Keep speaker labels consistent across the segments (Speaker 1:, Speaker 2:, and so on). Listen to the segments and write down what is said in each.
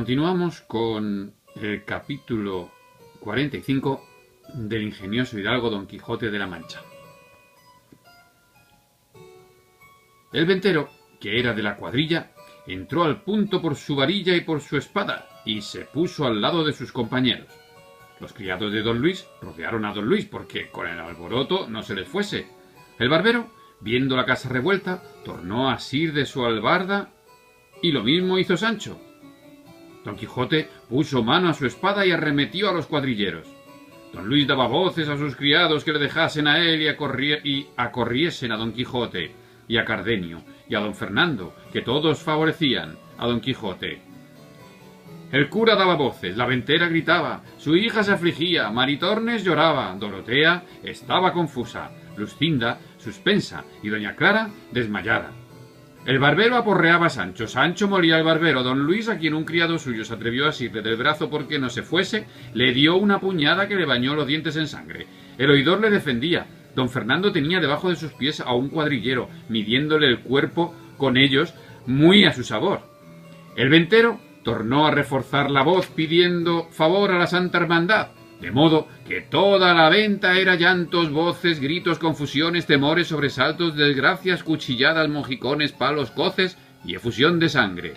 Speaker 1: Continuamos con el capítulo 45 del ingenioso hidalgo Don Quijote de la Mancha. El ventero, que era de la cuadrilla, entró al punto por su varilla y por su espada, y se puso al lado de sus compañeros. Los criados de don Luis rodearon a don Luis porque con el alboroto no se les fuese. El barbero, viendo la casa revuelta, tornó a asir de su albarda, y lo mismo hizo Sancho. Don Quijote puso mano a su espada y arremetió a los cuadrilleros. Don Luis daba voces a sus criados que le dejasen a él y acorriesen a Don Quijote, y a Cardenio, y a don Fernando, que todos favorecían a Don Quijote. El cura daba voces, la ventera gritaba, su hija se afligía, Maritornes lloraba, Dorotea estaba confusa, Luscinda suspensa y doña Clara desmayada. El barbero aporreaba a Sancho, Sancho molía al barbero, don Luis, a quien un criado suyo se atrevió a asirle del brazo porque no se fuese, le dio una puñada que le bañó los dientes en sangre. El oidor le defendía. Don Fernando tenía debajo de sus pies a un cuadrillero, midiéndole el cuerpo con ellos muy a su sabor. El ventero tornó a reforzar la voz pidiendo favor a la Santa Hermandad, de modo que toda la venta era llantos, voces, gritos, confusiones, temores, sobresaltos, desgracias, cuchilladas, mojicones, palos, coces y efusión de sangre.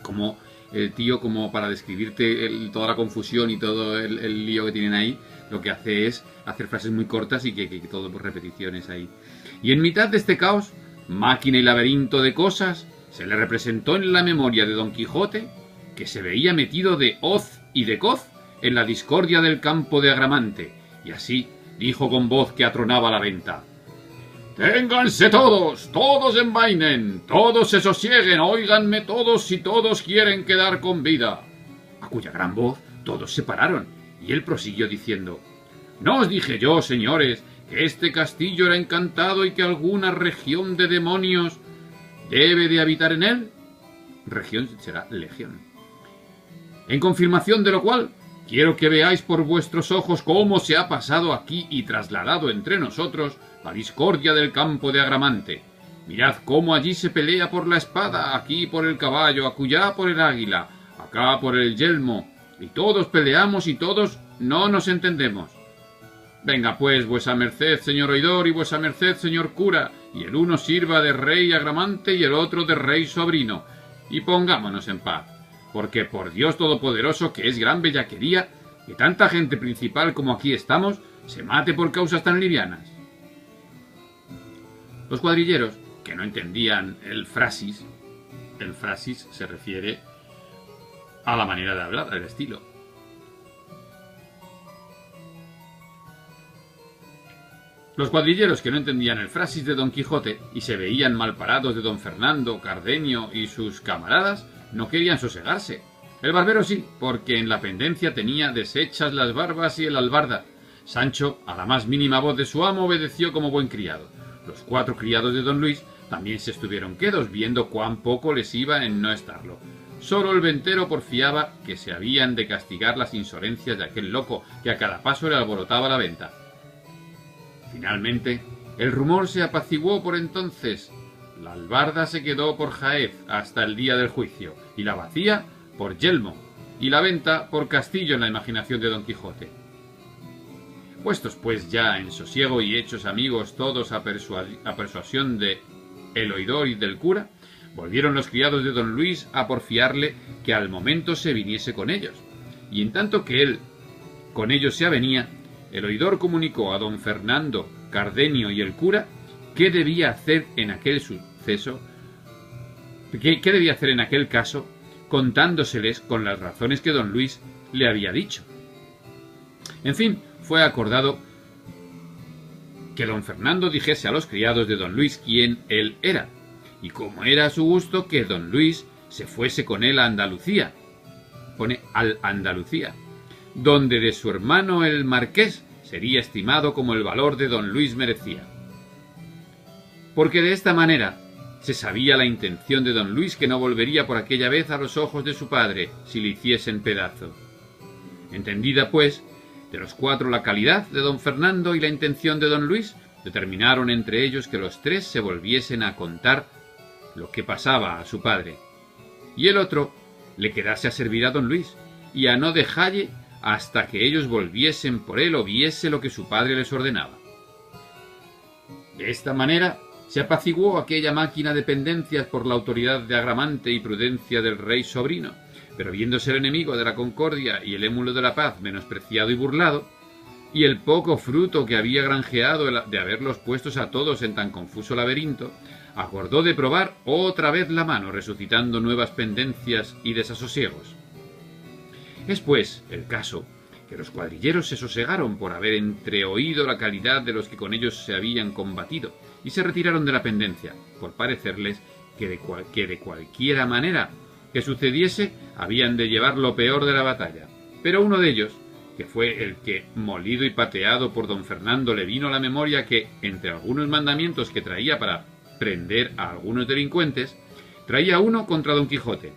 Speaker 1: Como el tío, como para describirte toda la confusión y todo el lío que tienen ahí, lo que hace es hacer frases muy cortas y que todo por repeticiones ahí. Y en mitad de este caos, máquina y laberinto de cosas, se le representó en la memoria de Don Quijote que se veía metido de hoz y de coz en la discordia del campo de Agramante, y así dijo con voz que atronaba la venta: «¡Ténganse todos! ¡Todos envainen! ¡Todos se sosieguen! ¡Óiganme todos si todos quieren quedar con vida!». A cuya gran voz todos se pararon, y él prosiguió diciendo: «¿No os dije yo, señores, que este castillo era encantado y que alguna región de demonios debe de habitar en él?» Región será legión. En confirmación de lo cual, quiero que veáis por vuestros ojos cómo se ha pasado aquí y trasladado entre nosotros la discordia del campo de Agramante. Mirad cómo allí se pelea por la espada, aquí por el caballo, acullá por el águila, acá por el yelmo, y todos peleamos y todos no nos entendemos. Venga pues, vuesa merced, señor oidor, y vuesa merced, señor cura, y el uno sirva de rey Agramante y el otro de rey sobrino, y pongámonos en paz. Porque por Dios todopoderoso, que es gran bellaquería que tanta gente principal como aquí estamos se mate por causas tan livianas. Los cuadrilleros, que no entendían el frasis se refiere a la manera de hablar, al estilo. Los cuadrilleros que no entendían el frasis de Don Quijote y se veían malparados de Don Fernando, Cardenio y sus camaradas, no querían sosegarse. El barbero sí, porque en la pendencia tenía deshechas las barbas y el albarda. Sancho, a la más mínima voz de su amo, obedeció como buen criado. Los 4 criados de don Luis también se estuvieron quedos, viendo cuán poco les iba en no estarlo. Solo el ventero porfiaba que se habían de castigar las insolencias de aquel loco que a cada paso le alborotaba la venta. Finalmente, el rumor se apaciguó por entonces. La albarda se quedó por Jaez hasta el día del juicio, y la bacía por yelmo, y la venta por castillo en la imaginación de Don Quijote. Puestos pues ya en sosiego y hechos amigos todos a persuasión de el oidor y del cura, volvieron los criados de Don Luis a porfiarle que al momento se viniese con ellos, y en tanto que él con ellos se avenía, el oidor comunicó a Don Fernando, Cardenio y el cura qué debía hacer en aquel ¿Qué debía hacer en aquel caso, contándoseles con las razones que don Luis le había dicho? En fin, fue acordado que don Fernando dijese a los criados de don Luis quién él era, y como era a su gusto que don Luis se fuese con él a Andalucía, donde de su hermano el marqués sería estimado como el valor de don Luis merecía. Porque de esta manera se sabía la intención de don Luis, que no volvería por aquella vez a los ojos de su padre si le hiciesen pedazo. Entendida, pues, de los 4 la calidad de don Fernando y la intención de don Luis, determinaron entre ellos que los 3 se volviesen a contar lo que pasaba a su padre, y el otro le quedase a servir a don Luis, y a no dejalle hasta que ellos volviesen por él o viese lo que su padre les ordenaba. De esta manera se apaciguó aquella máquina de pendencias por la autoridad de Agramante y prudencia del rey sobrino, pero viéndose el enemigo de la concordia y el émulo de la paz menospreciado y burlado, y el poco fruto que había granjeado de haberlos puestos a todos en tan confuso laberinto, acordó de probar otra vez la mano, resucitando nuevas pendencias y desasosiegos. Es pues el caso que los cuadrilleros se sosegaron por haber entreoído la calidad de los que con ellos se habían combatido, y se retiraron de la pendencia, por parecerles que de cualquiera manera que sucediese habían de llevar lo peor de la batalla. Pero uno de ellos, que fue el que, molido y pateado por don Fernando, le vino a la memoria que, entre algunos mandamientos que traía para prender a algunos delincuentes, traía uno contra don Quijote,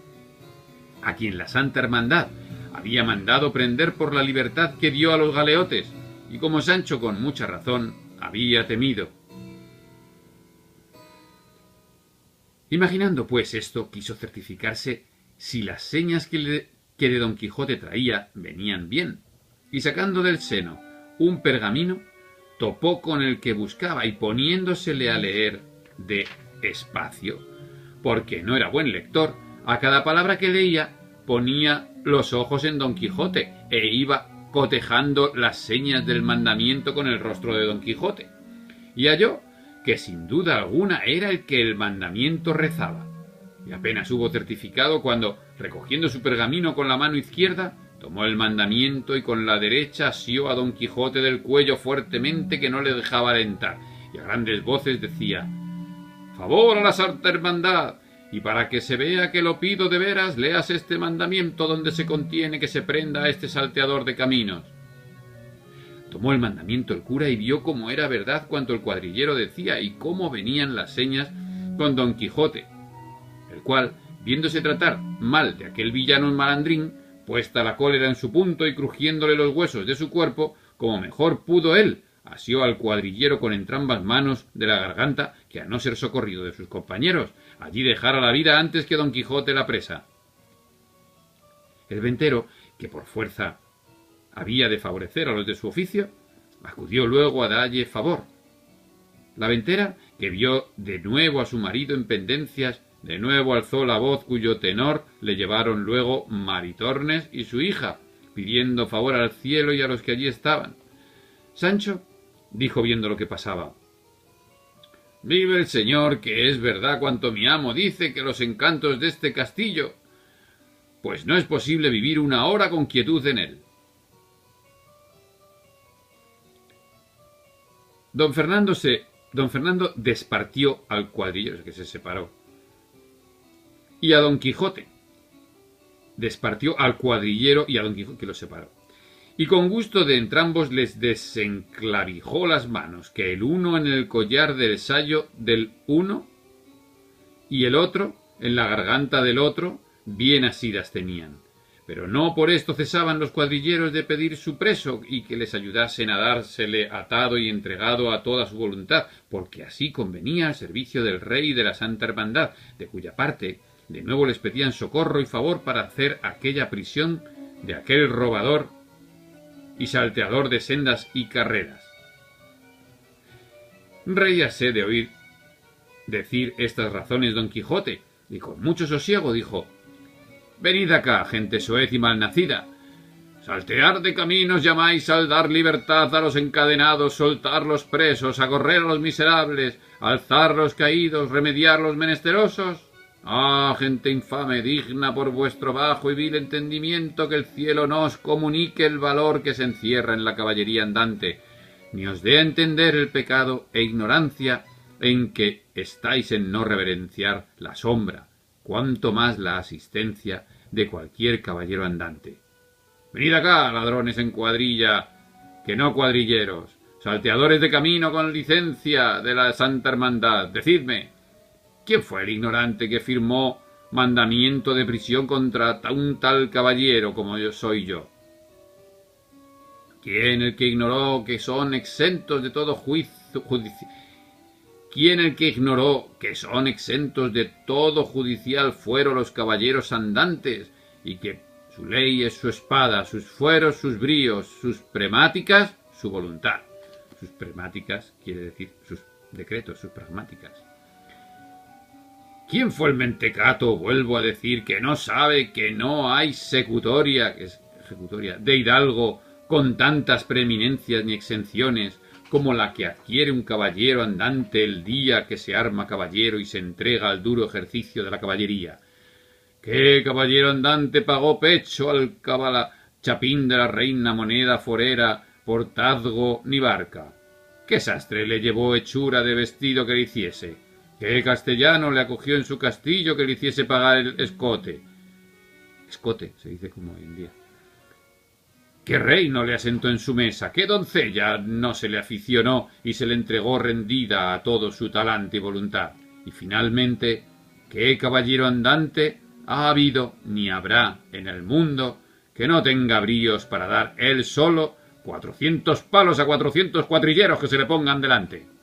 Speaker 1: a quien la Santa Hermandad había mandado prender por la libertad que dio a los galeotes, y como Sancho con mucha razón había temido. Imaginando pues esto, quiso certificarse si las señas que de don Quijote traía venían bien, y sacando del seno un pergamino, topó con el que buscaba y poniéndosele a leer de espacio, porque no era buen lector, a cada palabra que leía ponía los ojos en don Quijote e iba cotejando las señas del mandamiento con el rostro de don Quijote, y halló que sin duda alguna era el que el mandamiento rezaba, y apenas hubo certificado cuando, recogiendo su pergamino con la mano izquierda, tomó el mandamiento y con la derecha asió a don Quijote del cuello fuertemente, que no le dejaba alentar, y a grandes voces decía: «Favor a la Santa Hermandad, y para que se vea que lo pido de veras, leas este mandamiento donde se contiene que se prenda a este salteador de caminos». Tomó el mandamiento el cura y vio cómo era verdad cuanto el cuadrillero decía y cómo venían las señas con don Quijote, el cual, viéndose tratar mal de aquel villano malandrín, puesta la cólera en su punto y crujiéndole los huesos de su cuerpo, como mejor pudo él, asió al cuadrillero con entrambas manos de la garganta, que a no ser socorrido de sus compañeros, allí dejara la vida antes que don Quijote la presa. El ventero, que por fuerza había de favorecer a los de su oficio, acudió luego a dalle favor. La ventera, que vio de nuevo a su marido en pendencias, de nuevo alzó la voz, cuyo tenor le llevaron luego Maritornes y su hija, pidiendo favor al cielo y a los que allí estaban. Sancho dijo viendo lo que pasaba: «Vive el Señor, que es verdad cuanto mi amo dice, que los encantos de este castillo, pues no es posible vivir una hora con quietud en él». Don Fernando despartió al cuadrillero, que se separó, y a don Quijote. Despartió al cuadrillero y a don Quijote, que los separó. Y con gusto de entrambos les desenclavijó las manos, que el uno en el collar del sayo del uno y el otro en la garganta del otro bien asidas tenían. Pero no por esto cesaban los cuadrilleros de pedir su preso y que les ayudasen a dársele atado y entregado a toda su voluntad, porque así convenía al servicio del rey y de la Santa Hermandad, de cuya parte de nuevo les pedían socorro y favor para hacer aquella prisión de aquel robador y salteador de sendas y carreras. Reíase de oír decir estas razones don Quijote, y con mucho sosiego dijo: «Venid acá, gente soez y malnacida. Saltear de caminos llamáis al dar libertad a los encadenados, soltar los presos, acorrer a los miserables, alzar los caídos, remediar los menesterosos. Ah, gente infame, digna por vuestro bajo y vil entendimiento, que el cielo no os comunique el valor que se encierra en la caballería andante, ni os dé a entender el pecado e ignorancia en que estáis en no reverenciar la sombra, cuanto más la asistencia de cualquier caballero andante. Venid acá, ladrones en cuadrilla, que no cuadrilleros, salteadores de camino con licencia de la Santa Hermandad, decidme, ¿quién fue el ignorante que firmó mandamiento de prisión contra un tal caballero como yo soy yo? ¿Quién el que ignoró que son exentos de todo ¿Quién el que ignoró que son exentos de todo judicial fueron los caballeros andantes, y que su ley es su espada, sus fueros, sus bríos, sus premáticas, su voluntad. Sus premáticas quiere decir sus decretos, sus pragmáticas. ¿Quién fue el mentecato? Vuelvo a decir que no sabe que no hay secutoria, que es ejecutoria, de hidalgo con tantas preeminencias ni exenciones como la que adquiere un caballero andante el día que se arma caballero y se entrega al duro ejercicio de la caballería. ¿Qué caballero andante pagó pecho al chapín de la reina moneda forera, portazgo ni barca? ¿Qué sastre le llevó hechura de vestido que le hiciese? ¿Qué castellano le acogió en su castillo que le hiciese pagar el escote? Escote, se dice como hoy en día. ¿Qué rey no le asentó en su mesa? ¿Qué doncella no se le aficionó y se le entregó rendida a todo su talante y voluntad? Y finalmente, ¿qué caballero andante ha habido ni habrá en el mundo que no tenga bríos para dar él solo 400 palos a 400 cuadrilleros que se le pongan delante?